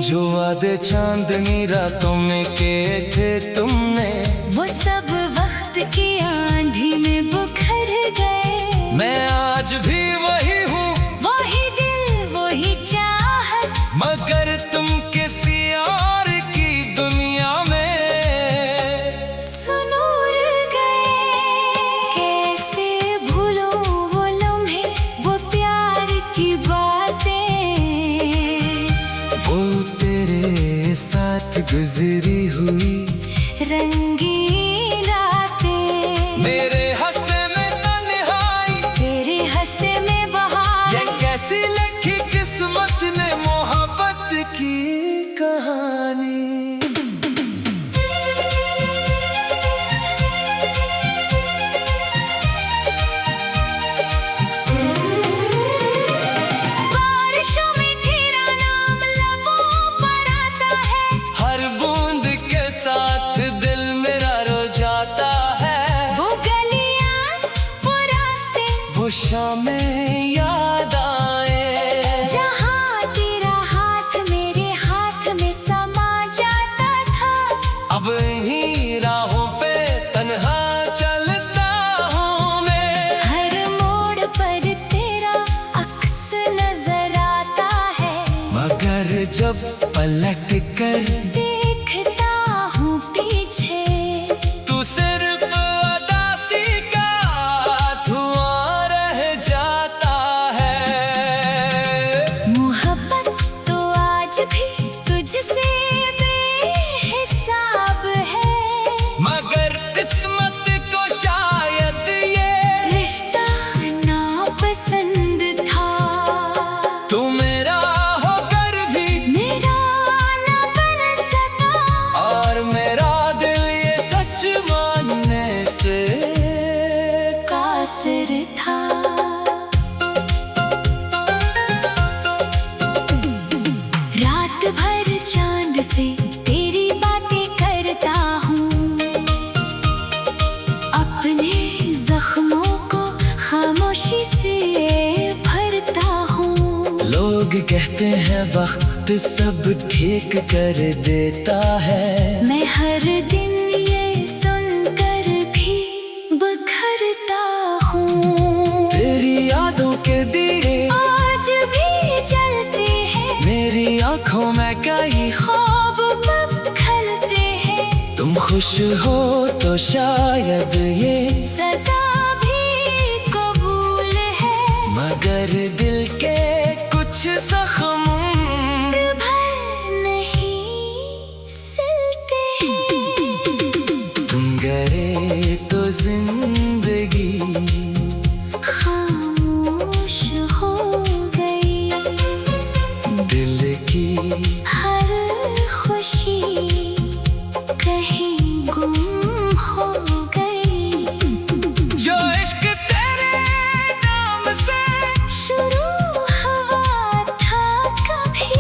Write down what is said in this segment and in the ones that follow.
जो वादे चांदनी रातों में किए थे तुमने, वो सब वक्त की आंधी में बुखर गए। मैं आज भी वही हूँ, वही दिल वही चाहत, मगर तुम किसी और की दुनिया में सुनूर गए। कैसे भूलूं वो लम्हे, वो प्यार की बातें, वो तेरे साथ गुजरी हुई रंगीन रातें। मेरे हंसे में तन्हाई, तेरे हंसे में बहार, ये कैसी लिखी किस्मत ने मोहब्बत की कहानी। बारिशों में तेरा नाम लबों पर आता है, हर बूंद के साथ दिल मेरा रो जाता है। वो गलियां वो रास्ते, वो शामें याद आए, जहाँ तेरा हाथ मेरे हाथ में समा जाता था। अब इन्हीं राहों पे तन्हा चलता हूँ मैं। हर मोड़ पर तेरा अक्स नजर आता है, मगर जब पलट कर देखता हूँ पीछे, तू सिर्फ उदासी का धुआं रह जाता है। मोहब्बत तो आज भी तुझसे बेहिसाब है, मगर किस्मत को शायद ये रिश्ता नापसंद था। तू मेरा होकर भी मेरा ना बन सका, और मेरा दिल ये सच मानने से कासिर था। रात भर चांद से तेरी बातें करता हूँ, अपने जख्मों को खामोशी से भरता हूँ। लोग कहते हैं वक्त सब ठीक कर देता है, मैं हर दिन ये सुनकर भी बिखरता हूँ। तेरी यादों के दिए आज भी जलते हैं, मेरी आंखों में कई। ख्वाब कब खलते हैं, तुम खुश हो तो शायद ये सजा भी कबूल है। मगर दिल के कुछ जख्म भर नहीं सिलते हैं, तुम गए तो जिंदगी खामोश हो गई। दिल की हर खुशी कहीं गुम हो गई। जो इश्क तेरे नाम से शुरू हुआ था कभी,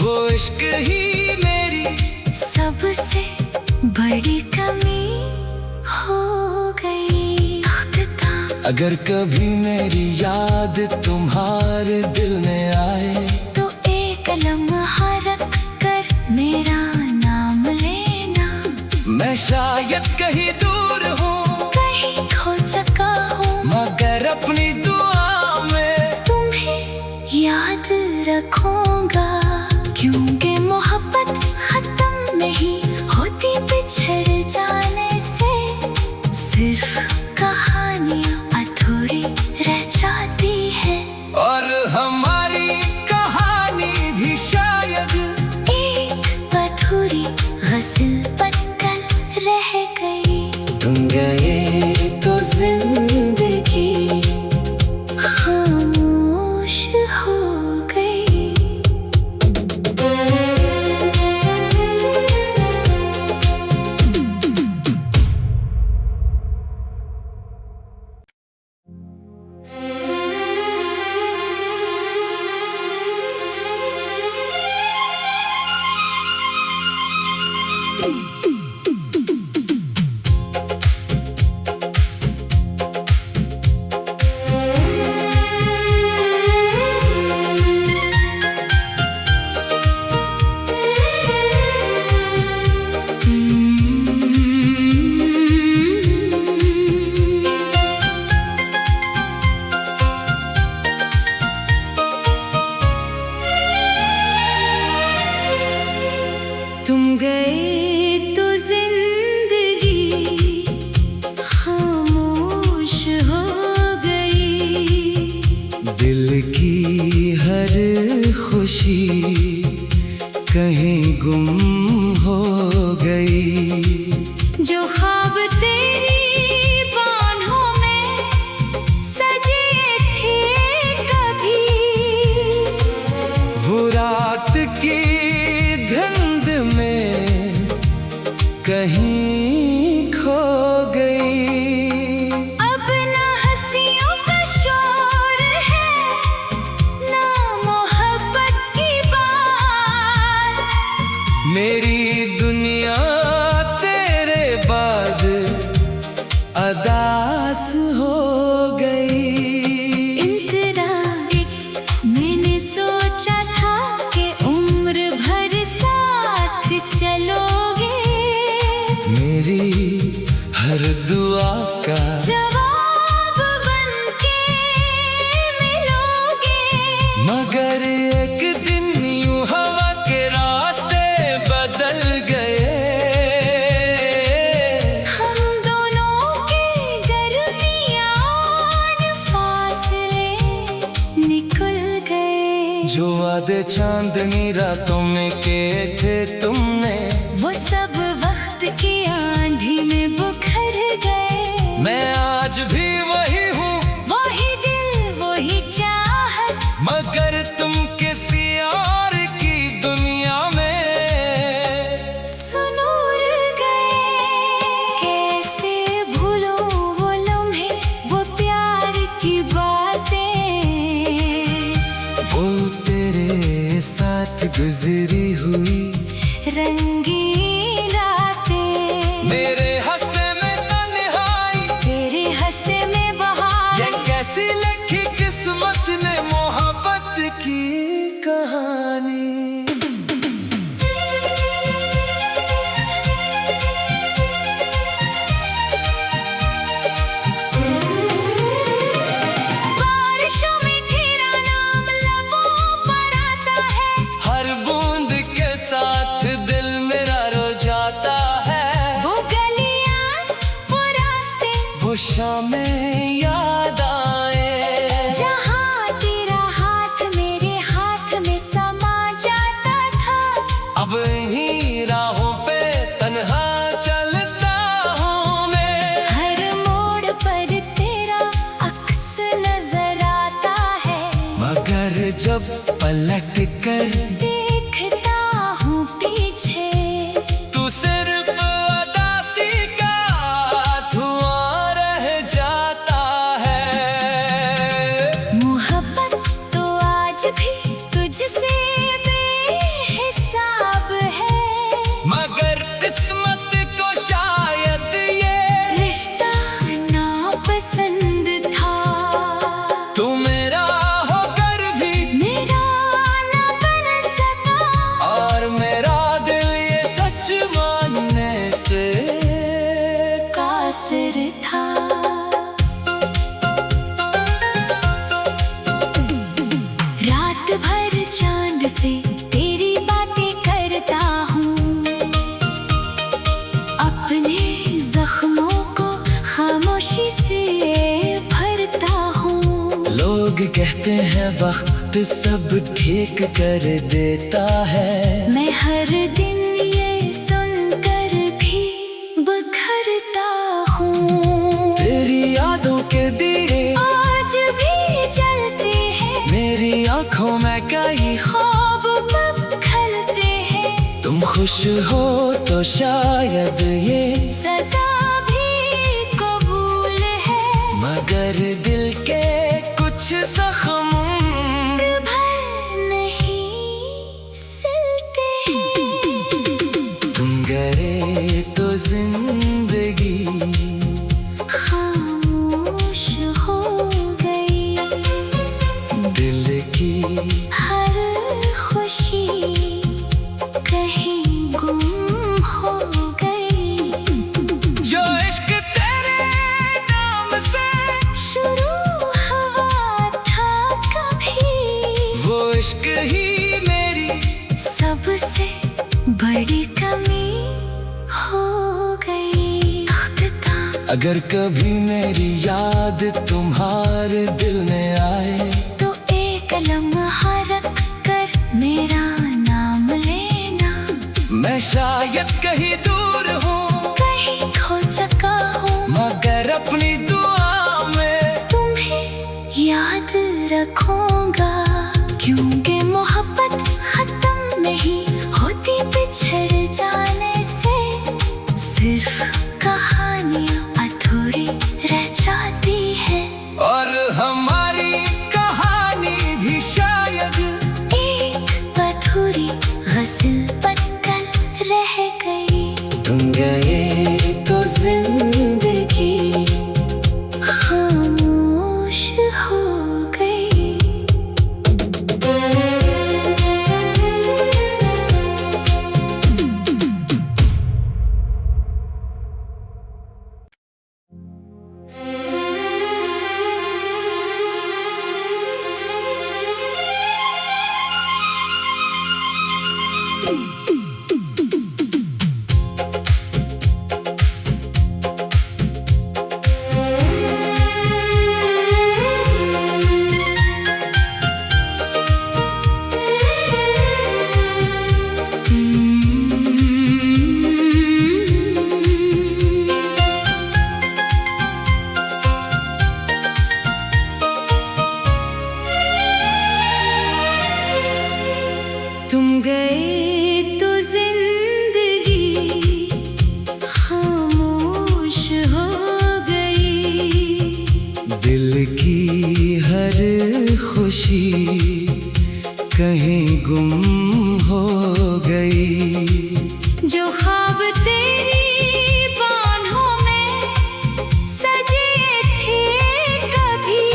वो इश्क ही मेरी सबसे बड़ी कमी हो गई। अख्ताम अगर कभी मेरी याद तुम्हारे दिल में आए, तो एक लम्हा रख कर मेरा नाम लेना। मैं शायद कहीं दूर हूँ, कहीं खो चुका हूँ, मगर अपनी दुआ में तुम्हें याद रखूंगा। क्योंकि मोहब्बत खत्म नहीं होती बिछड़ जाने से, सिर्फ कहानियाँ अधूरी रह जाती है। और हमारी कहानी भी शायद एक अधूरी गज़ल बनकर रह गई। तुम गए तो जिंदगी दिल की हर खुशी कहीं गुम हो गई। जो ख्वाब तेरी बाहों में सजे थे कभी, वो रात की धुंध में कहीं खो गई। अब ना हंसियों का शोर है, ना मोहब्बत की बात। मेरी दुनिया तेरे बाद अदास हो गई। मैंने सोचा था कि उम्र भर साथ चलोगे, मेरी हर दुआ का जवाब बनके मिलोगे। मगर एक दिन यूं हवा के रास्ते बदल गए। हम दोनों के दरमियान फासले निकल गए। जो वादे चांदनी रातों में किए थे तुमने, वो सब वक्त की आंधी में बुखर गए। मैं आज भी वही हूँ, वही दिल वही चाहत, मगर तुम किसी और की दुनिया में सुनूर गए। कैसे भूलो वो लम्हे, वो प्यार की बातें, वो तेरे साथ गुजरी हुई रंगीन रातें। मेरे हंसे में तन्हाई, तेरे हंसे में बहार, ये कैसी लिखी किस्मत ने मोहब्बत की कहानी। बारिशों में तेरा नाम लबों पर आता है, हर बूंद के साथ दिल मेरा रो जाता है। वो गलियां वो रास्ते वो शामें याद आए, जहाँ तेरा हाथ मेरे हाथ में समा जाता था। अब इन्हीं राहों पे तन्हा चलता हूँ मैं। हर मोड़ पर तेरा अक्स नजर आता है, मगर जब पलट कर देखता हूँ पीछे। तू सिर्फ अदासी का धुआं रह जाता है। मोहब्बत तो आज भी तुझसे बेहिसाब है, मगर किस्मत को शायद ये रिश्ता नापसंद था। तू मेरा होकर भी मेरा ना बन सका, और मेरा दिल ये सच मानने से कासिर था। रात भर चांद से तेरी बातें करता हूँ, अपने जख्मों को खामोशी से भरता हूँ। लोग कहते हैं वक्त सब ठीक कर देता है, मैं हर दिन ये सुनकर भी बिखरता हूँ। तेरी यादों के दिए आज भी जलते हैं, मेरी आंखों में कई। ख्वाब कब खलते हैं, तुम खुश हो तो शायद ये सजा भी कबूल है। मगर दिल के कुछ जख्म भर नहीं सिलते हैं। तुम गए तो जिंदगी खामोश हो गई, दिल की हर खुशी कहीं गुम हो गई। जो इश्क तेरे नाम से शुरू हुआ था कभी, वो इश्क ही मेरी सबसे बड़ी कमी हो गई। अख्ताम अगर कभी मेरी याद तुम्हारे दिल में आए, तो शायद कहीं दूर हूँ, कहीं खो चुका हूँ, मगर अपनी दुआ में तुम्हें याद रखूंगा। क्योंकि मोहब्बत खत्म नहीं होती बिछड़ जाने से, सिर्फ कहानियाँ अधूरी रह जाती है। और हमारी कहानी भी शायद एक अधूरी गज़ल बनकर रह गई। तुम गए तो जिंदगी खामोश हो गई। तुम गए तो जिंदगी खामोश हो गई। दिल की हर खुशी कहीं गुम हो गई। जो ख्वाब तेरी बाहों में सजे थे कभी,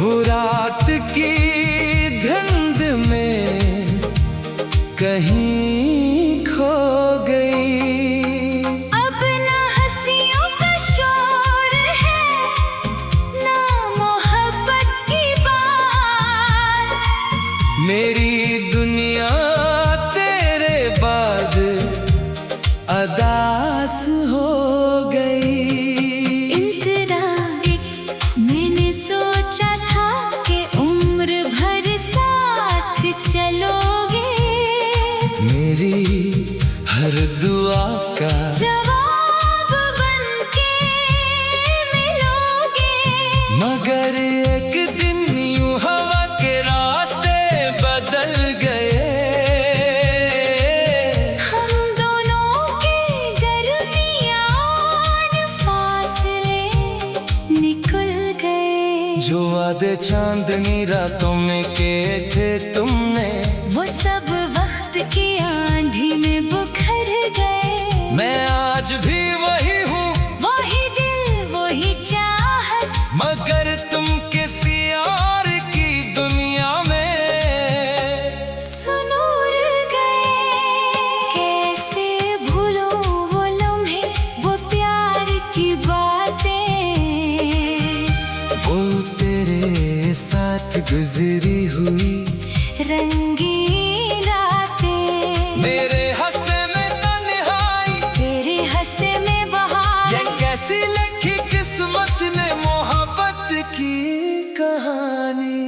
वो रात की धुंध में कहीं खो गई। अब ना हंसियों का शोर है, ना मोहब्बत की बात। मेरी दुनिया तेरे बाद अदास हो गई। इतना एक मैंने सोचा था कि उम्र भर साथ चलोगे, मेरी हर दुआ का जवाब बनके मिलोगे। मगर एक दिन यूं हवा के रास्ते बदल गए। हम दोनों के दरमियान फासले निकल गए। जो वादे चांदनी रातों में किए थे तुमने, वो सब वक्त की आंधी में बुखर गए। मैं आज भी वही हूँ, वही दिल वही चाहत, मगर तुम किसी और की दुनिया में सुनूर गए। कैसे भूलूं वो लम्हे, वो प्यार की बातें, वो तेरे साथ गुजरी हुई रंगीन रातें। मेरे हंसे में तन्हाई, तेरे हंसे में बहार, ये कैसी लिखी किस्मत ने मोहब्बत की कहानी।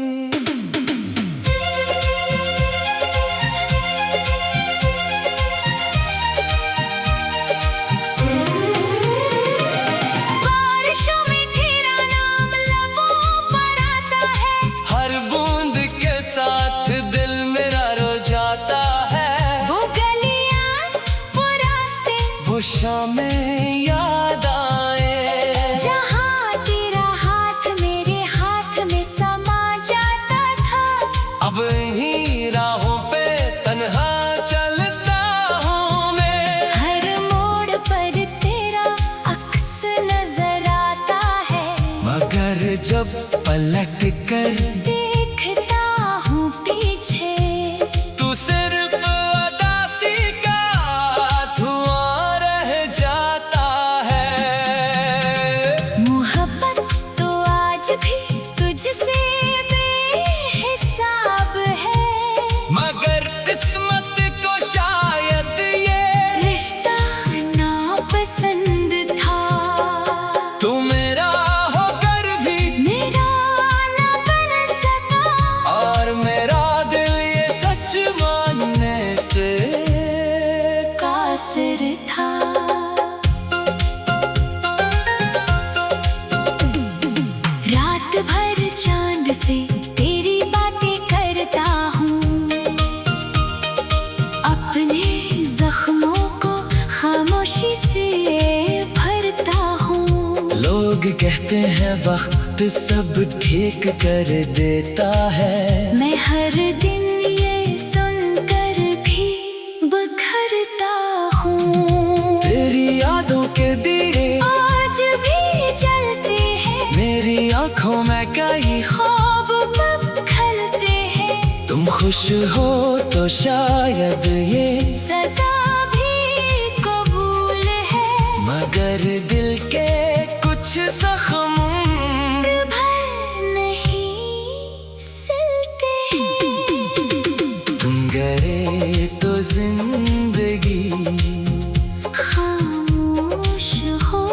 बारिशों में तेरा नाम लबों पर आता है, हर बूंद के साथ दिल मेरा रो जाता है। वो गलियां वो रास्ते वो शामें याद आए, जहाँ तेरा हाथ मेरे हाथ में समा जाता था। अब इन्हीं राहों पे तन्हा चलता हूँ मैं। हर मोड़ पर तेरा अक्स नजर आता है, मगर जब पलट कर देखता हूँ पीछे, तू सिर्फ अदासी का धुआं रह जाता है। मोहब्बत तो आज भी तुझसे बेहिसाब है, मगर किस्मत को शायद ये रिश्ता नापसंद था। तू मेरा होकर भी मेरा ना बन सका, और मेरा दिल ये सच मानने से चांद से तेरी बातें करता हूँ, अपने जख्मों को खामोशी से भरता हूँ। लोग कहते हैं वक्त सब ठीक कर देता है, मैं हर दिन ये सुनकर भी बिखरता हूँ। तेरी यादों के दिए आज भी जलते हैं, मेरी आंखों में कई ख्वाब कब खलते हैं। तुम खुश हो तो शायद ये सजा भी कबूल है, मगर दिल के कुछ जख्म भर नहीं सिलते हैं। तुम गए तो जिंदगी खामोश हो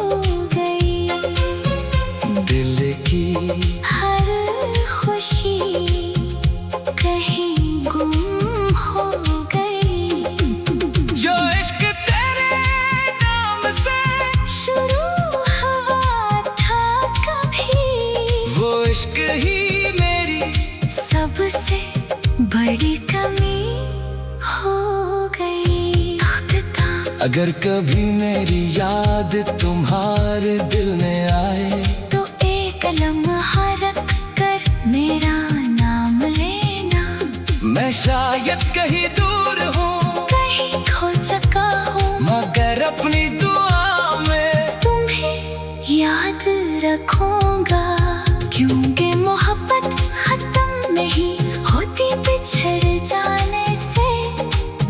गई, दिल की हर खुशी कहीं गुम हो गई। जो इश्क तेरे नाम से शुरू हुआ था कभी, वो इश्क ही मेरी सबसे बड़ी कमी हो गई। अख्ताम अगर कभी मेरी याद तुम्हारे दिल में आए, तो एक लम्हा रख कर मेरा नाम लेना। मैं शायद कहीं दूर हूँ, कहीं खो चुका हूँ, मगर अपनी दुआ में तुम्हें याद रखूंगा। क्योंकि मोहब्बत खत्म नहीं होती बिछड़ जाने से,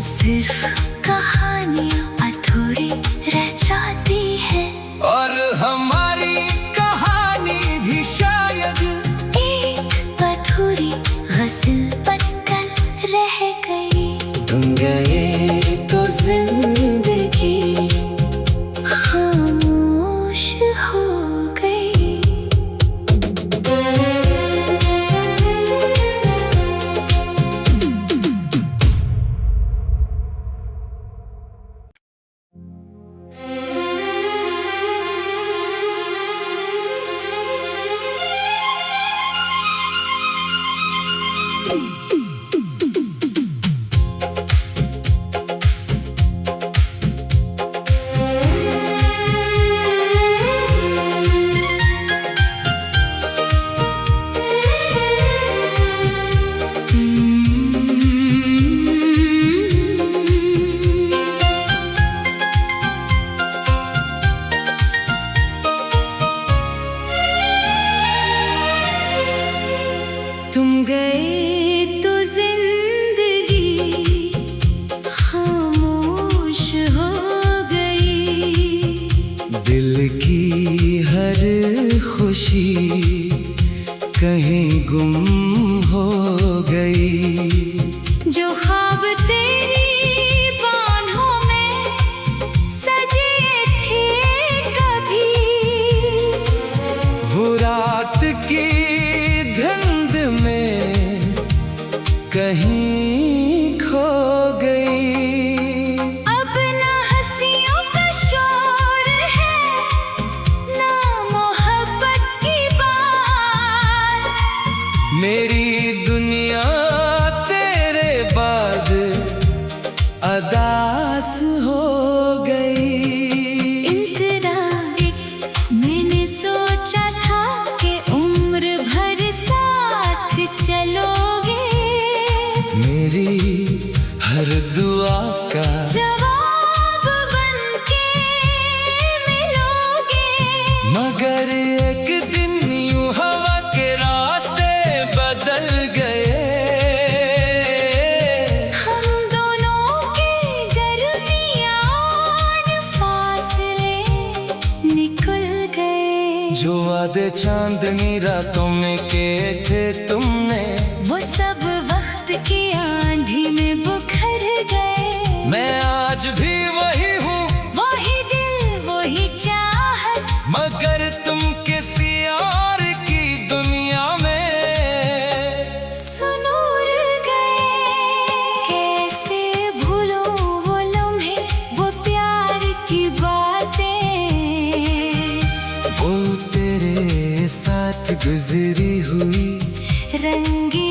सिर्फ कहानियाँ अधूरी रह जाती है। और हमारी कहानी भी शायद एक अधूरी गज़ल बनकर रह गई। तुम गए तो जिंदगी खामोश हो गई। तुम गए तो जिंदगी खामोश हो गई, दिल की हर खुशी कहीं गुम हो गई। जो ख्वाब तेरी बाहों में सजे थे कभी, वो रात की धुंध में कहीं खो गई। अब ना हंसियों का शोर है, ना मोहब्बत की बात। मेरी दुनिया तेरे बाद अदास हो गई। इंतज़ार मैंने सोचा था कि उम्र भर साथ चलोगे, मेरी हर दुआ का जवाब बनके मिलोगे। मगर एक दिन यूं हवा के रास्ते बदल गए। हम दोनों के दरमियान फासले निकल गए। जो वादे चांदनी रातों में किए थे तुमने, वो सब वक्त की आंधी में बुखर गए। मैं आज भी वही हूँ, वही दिल वही चाहत, मगर तुम किसी और की दुनिया में सुनूर गए। कैसे भूलो वो लम्हे, वो प्यार की बातें, वो तेरे साथ गुजरी हुई रंगी